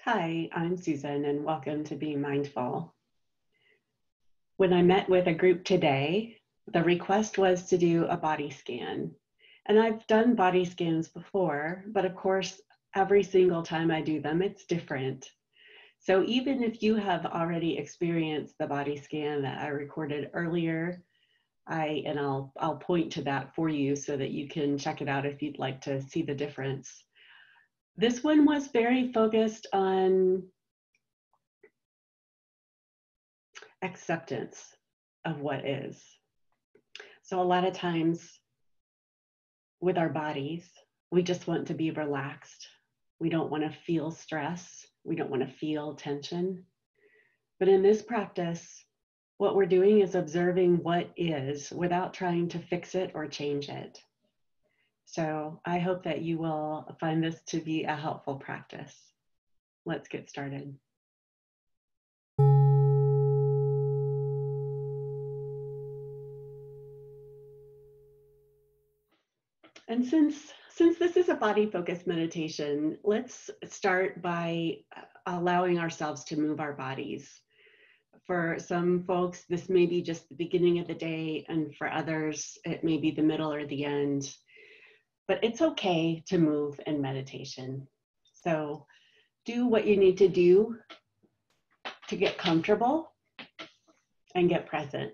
Hi, I'm Susan, and welcome to Being Mindful. When I met with a group today, the request was to do a body scan. And I've done body scans before, but of course, every single time I do them, it's different. So even if you have already experienced the body scan that I recorded earlier, I'll point to that for you so that you can check it out if you'd like to see the difference. This one was very focused on acceptance of what is. So a lot of times with our bodies, we just want to be relaxed. We don't want to feel stress. We don't want to feel tension. But in this practice, what we're doing is observing what is without trying to fix it or change it. So I hope that you will find this to be a helpful practice. Let's get started. And since this is a body-focused meditation, let's start by allowing ourselves to move our bodies. For some folks, this may be just the beginning of the day, and for others, it may be the middle or the end. But it's okay to move in meditation. So do what you need to do to get comfortable and get present.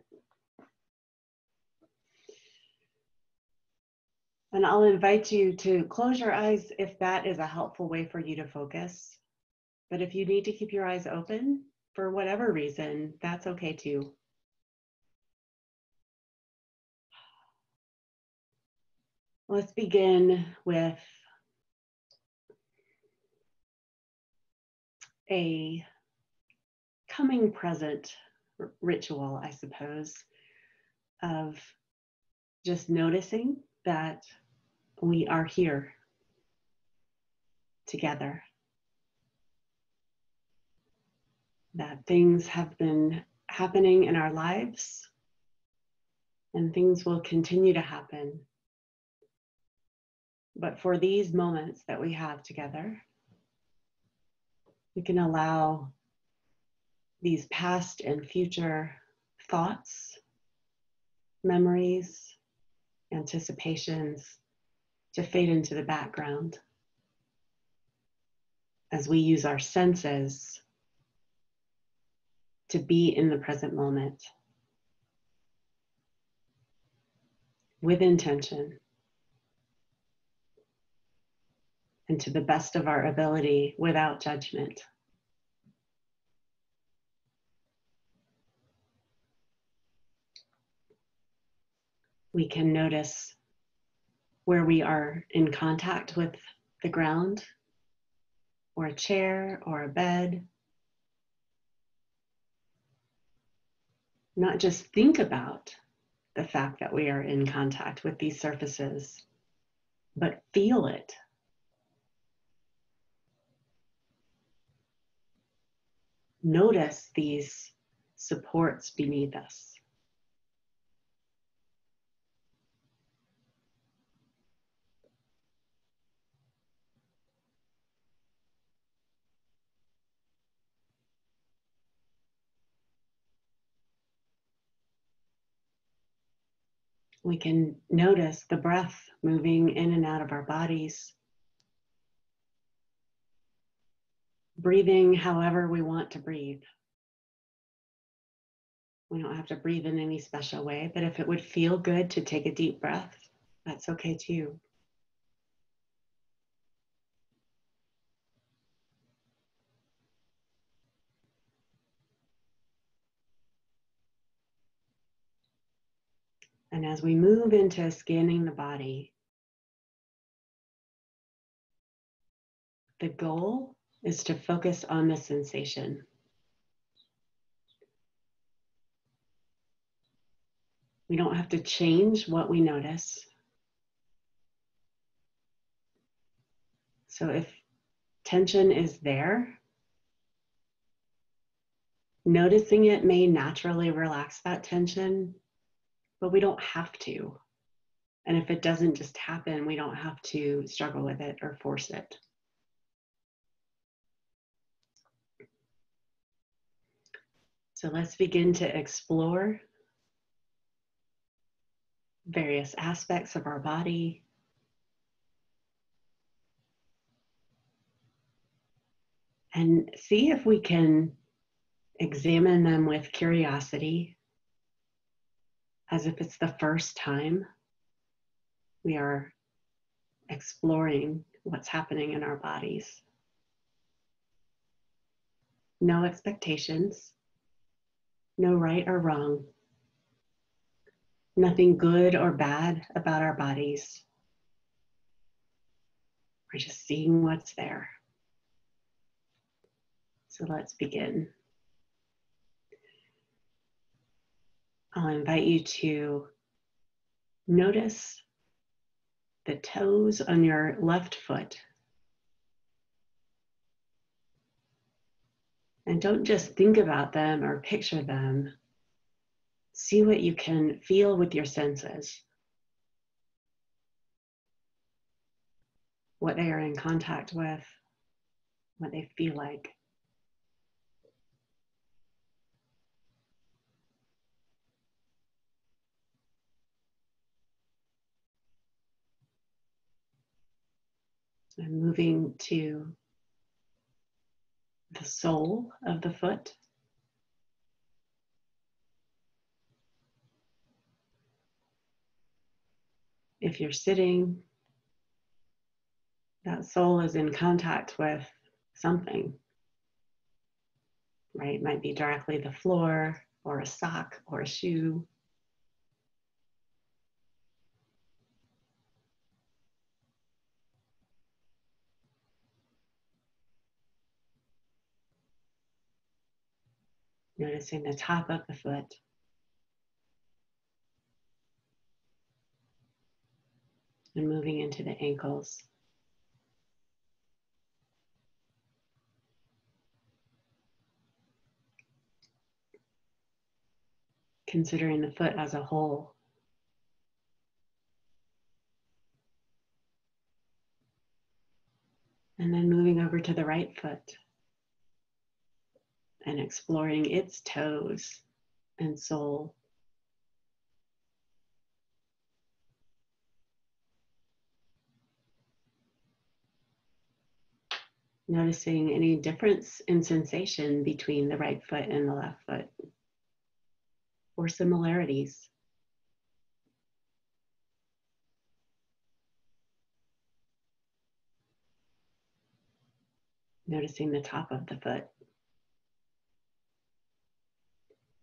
And I'll invite you to close your eyes if that is a helpful way for you to focus. But if you need to keep your eyes open for whatever reason, that's okay too. Let's begin with a coming present ritual, I suppose, of just noticing that we are here together, that things have been happening in our lives and things will continue to happen. But for these moments that we have together, we can allow these past and future thoughts, memories, anticipations to fade into the background as we use our senses to be in the present moment with intention and to the best of our ability without judgment. We can notice where we are in contact with the ground, or a chair, or a bed. Not just think about the fact that we are in contact with these surfaces, but feel it. Notice these supports beneath us. We can notice the breath moving in and out of our bodies, breathing however we want to breathe. We don't have to breathe in any special way, but if it would feel good to take a deep breath, that's okay too. And as we move into scanning the body, the goal is to focus on the sensation. We don't have to change what we notice. So if tension is there, noticing it may naturally relax that tension, but we don't have to. And if it doesn't just happen, we don't have to struggle with it or force it. So let's begin to explore various aspects of our body. And see if we can examine them with curiosity, as if it's the first time we are exploring what's happening in our bodies. No expectations, no right or wrong, nothing good or bad about our bodies. We're just seeing what's there. So let's begin. I'll invite you to notice the toes on your left foot. And don't just think about them or picture them. See what you can feel with your senses, what they are in contact with, what they feel like. And moving to the sole of the foot. If you're sitting, that sole is in contact with something, right? It might be directly the floor or a sock or a shoe. Noticing the top of the foot. And moving into the ankles. Considering the foot as a whole. And then moving over to the right foot and exploring its toes and sole. Noticing any difference in sensation between the right foot and the left foot, or similarities. Noticing the top of the foot.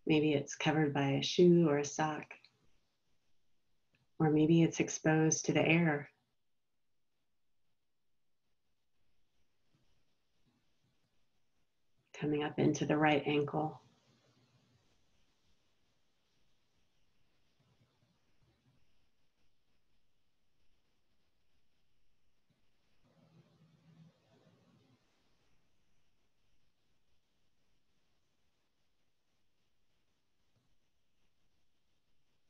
Maybe it's covered by a shoe or a sock, or maybe it's exposed to the air. Coming up into the right ankle.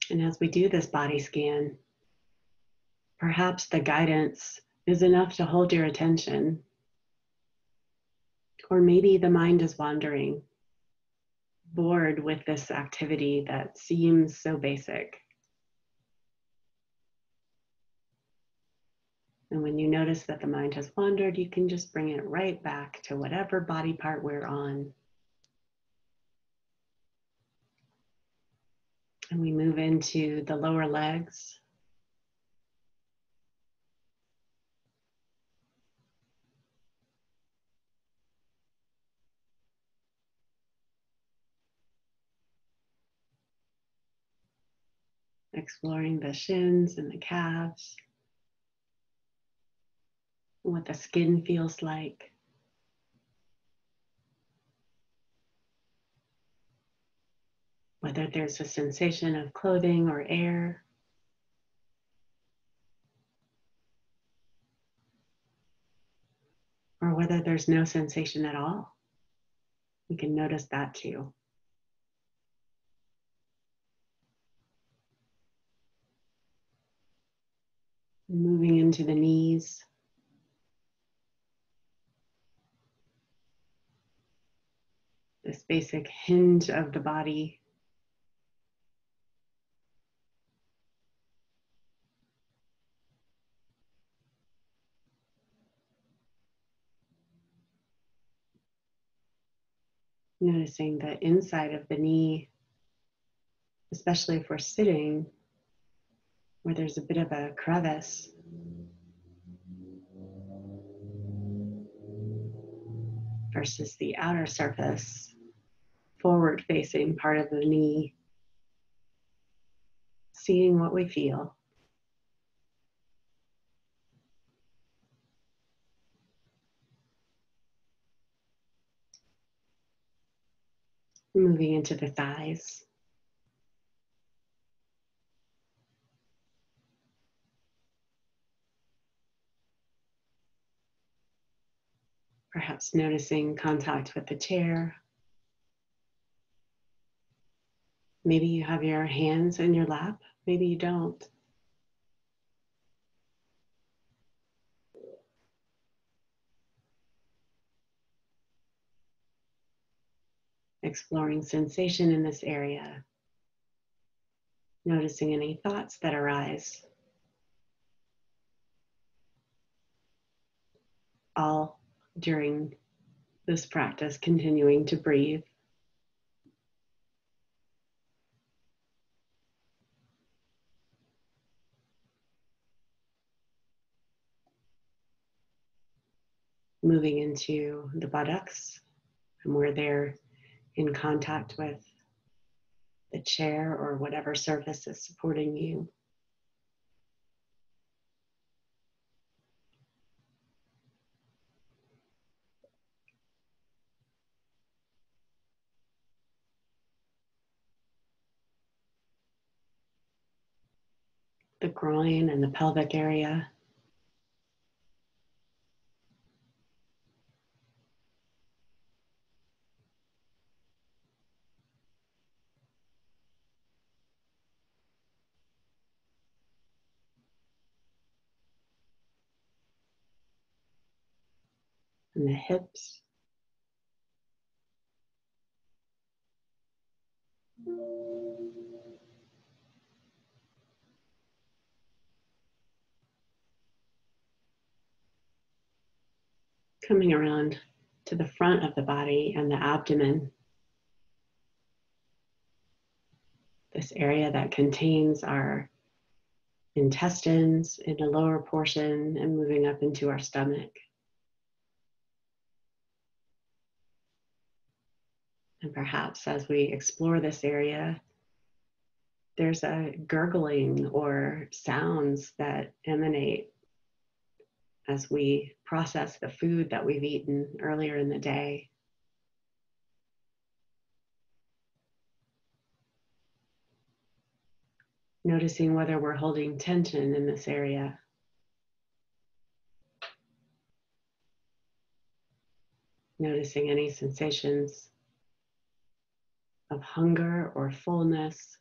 And as we do this body scan, perhaps the guidance is enough to hold your attention. Or maybe the mind is wandering, bored with this activity that seems so basic. And when you notice that the mind has wandered, you can just bring it right back to whatever body part we're on. And we move into the lower legs. Exploring the shins and the calves, and what the skin feels like. Whether there's a sensation of clothing or air. Or whether there's no sensation at all. We can notice that too. Moving into the knees. this basic hinge of the body. Noticing the inside of the knee, especially if we're sitting, where there's a bit of a crevice. Versus the outer surface, forward facing part of the knee. Seeing what we feel. Moving into the thighs. Perhaps noticing contact with the chair. Maybe you have your hands in your lap, maybe you don't. Exploring sensation in this area. Noticing any thoughts that arise. All during this practice, continuing to breathe. Moving into the buttocks, and where they're in contact with the chair or whatever surface is supporting you. The groin and the pelvic area. And the hips. Coming around to the front of the body and the abdomen. This area that contains our intestines in the lower portion and moving up into our stomach. And perhaps as we explore this area, there's a gurgling or sounds that emanate as we process the food that we've eaten earlier in the day. Noticing whether we're holding tension in this area. Noticing any sensations of hunger or fullness.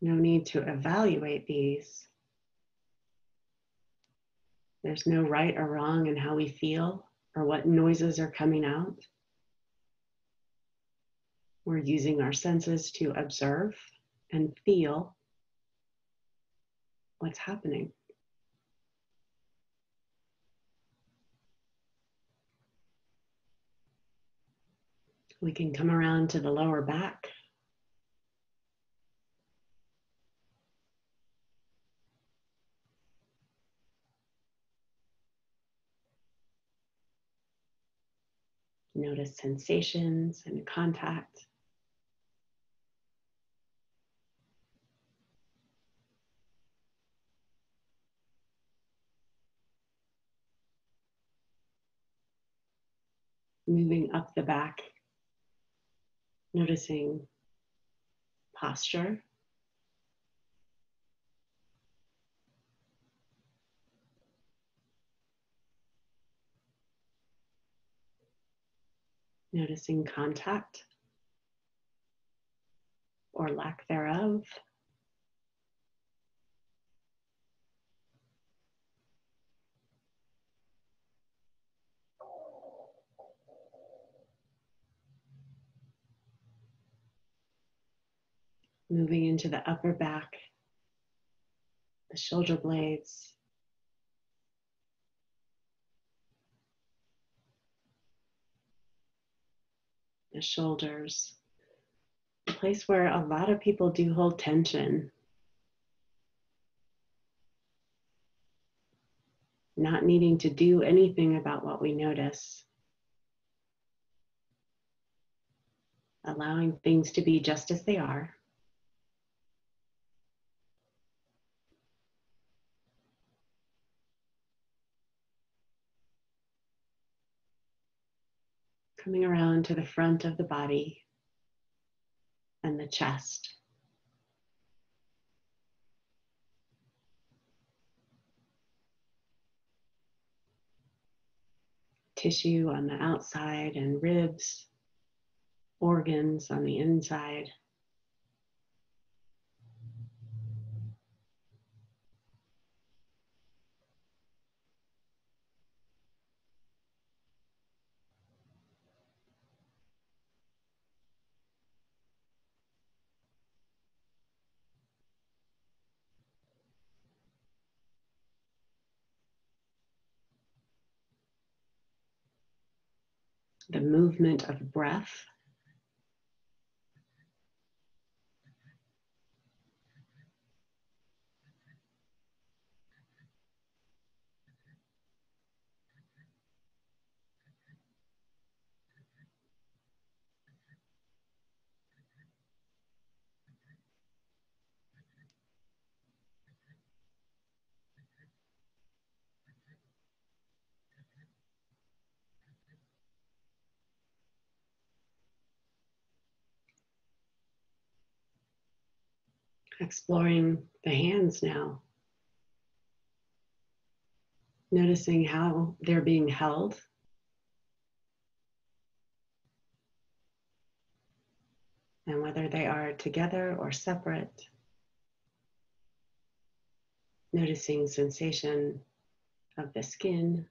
No need to evaluate these. There's no right or wrong in how we feel or what noises are coming out. We're using our senses to observe and feel what's happening. We can come around to the lower back. Notice sensations and contact. Moving up the back, noticing posture. Noticing contact. or lack thereof. Moving into the upper back, the shoulder blades, the shoulders, a place where a lot of people do hold tension, not needing to do anything about what we notice, allowing things to be just as they are. Coming around to the front of the body and the chest. Tissue on the outside and ribs, organs on the inside. The movement of breath. Exploring the hands now. Noticing how they're being held. And whether they are together or separate. Noticing sensation of the skin.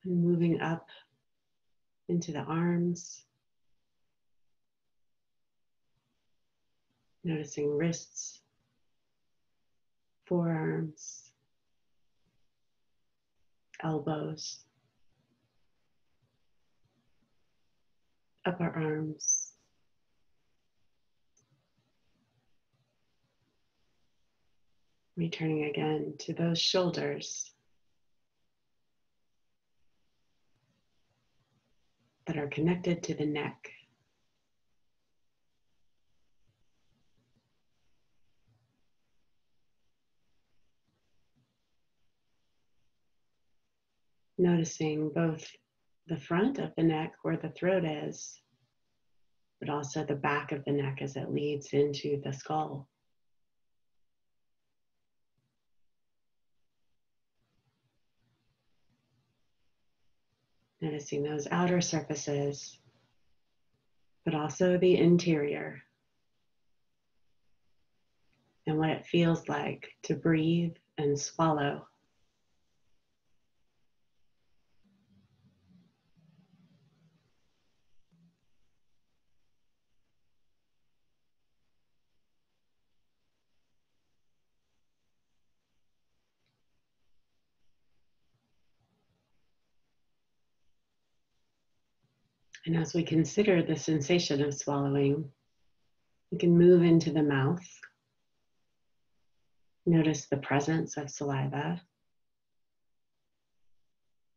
And moving up into the arms. Noticing wrists, forearms, elbows, upper arms. Returning again to those shoulders that are connected to the neck. Noticing both the front of the neck where the throat is, but also the back of the neck as it leads into the skull. Noticing those outer surfaces, but also the interior and what it feels like to breathe and swallow. And as we consider the sensation of swallowing, we can move into the mouth. Notice the presence of saliva,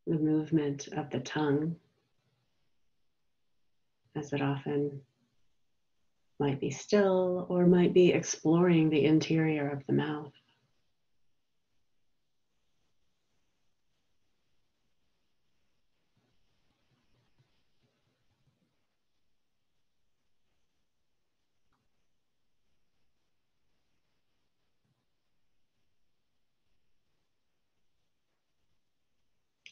the movement of the tongue, as it often might be still or might be exploring the interior of the mouth.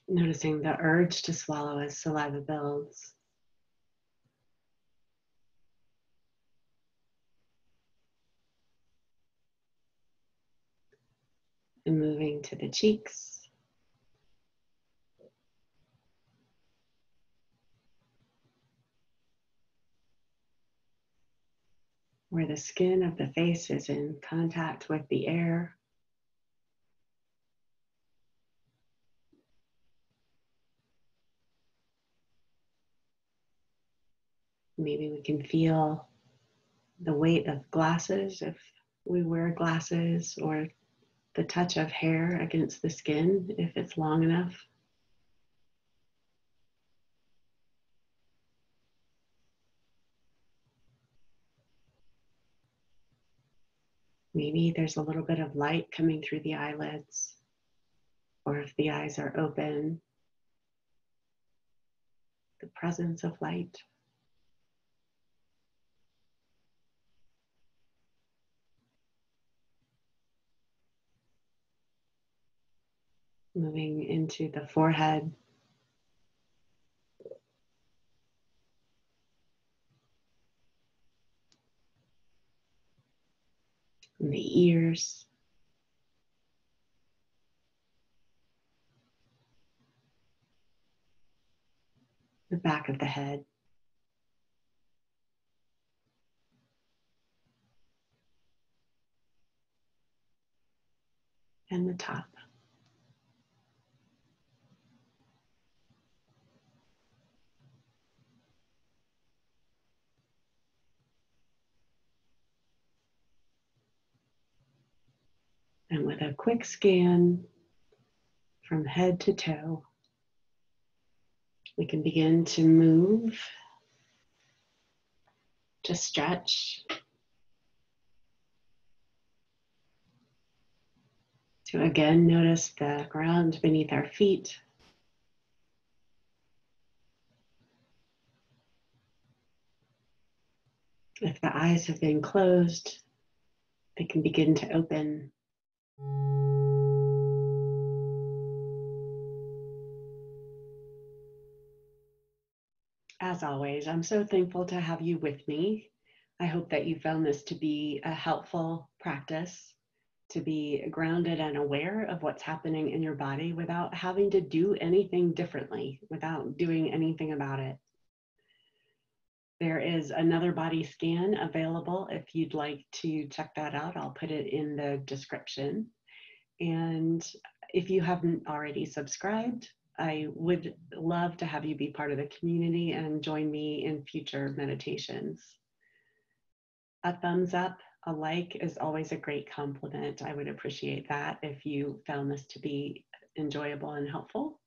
Noticing the urge to swallow as saliva builds. And moving to the cheeks. Where the skin of the face is in contact with the air. Maybe we can feel the weight of glasses if we wear glasses, or the touch of hair against the skin if it's long enough. Maybe there's a little bit of light coming through the eyelids, or if the eyes are open, the presence of light. Moving into the forehead, and the ears, the back of the head, and the top. And with a quick scan from head to toe, we can begin to move, to stretch, to again notice the ground beneath our feet. If the eyes have been closed, they can begin to open. As always, I'm so thankful to have you with me. I hope that you found this to be a helpful practice, to be grounded and aware of what's happening in your body without having to do anything differently, without doing anything about it. There is another body scan available if you'd like to check that out. I'll put it in the description. And if you haven't already subscribed, I would love to have you be part of the community and join me in future meditations. A thumbs up, a like is always a great compliment. I would appreciate that if you found this to be enjoyable and helpful.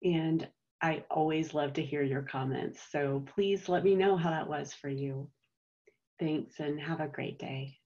And I always love to hear your comments. So please let me know how that was for you. Thanks and have a great day.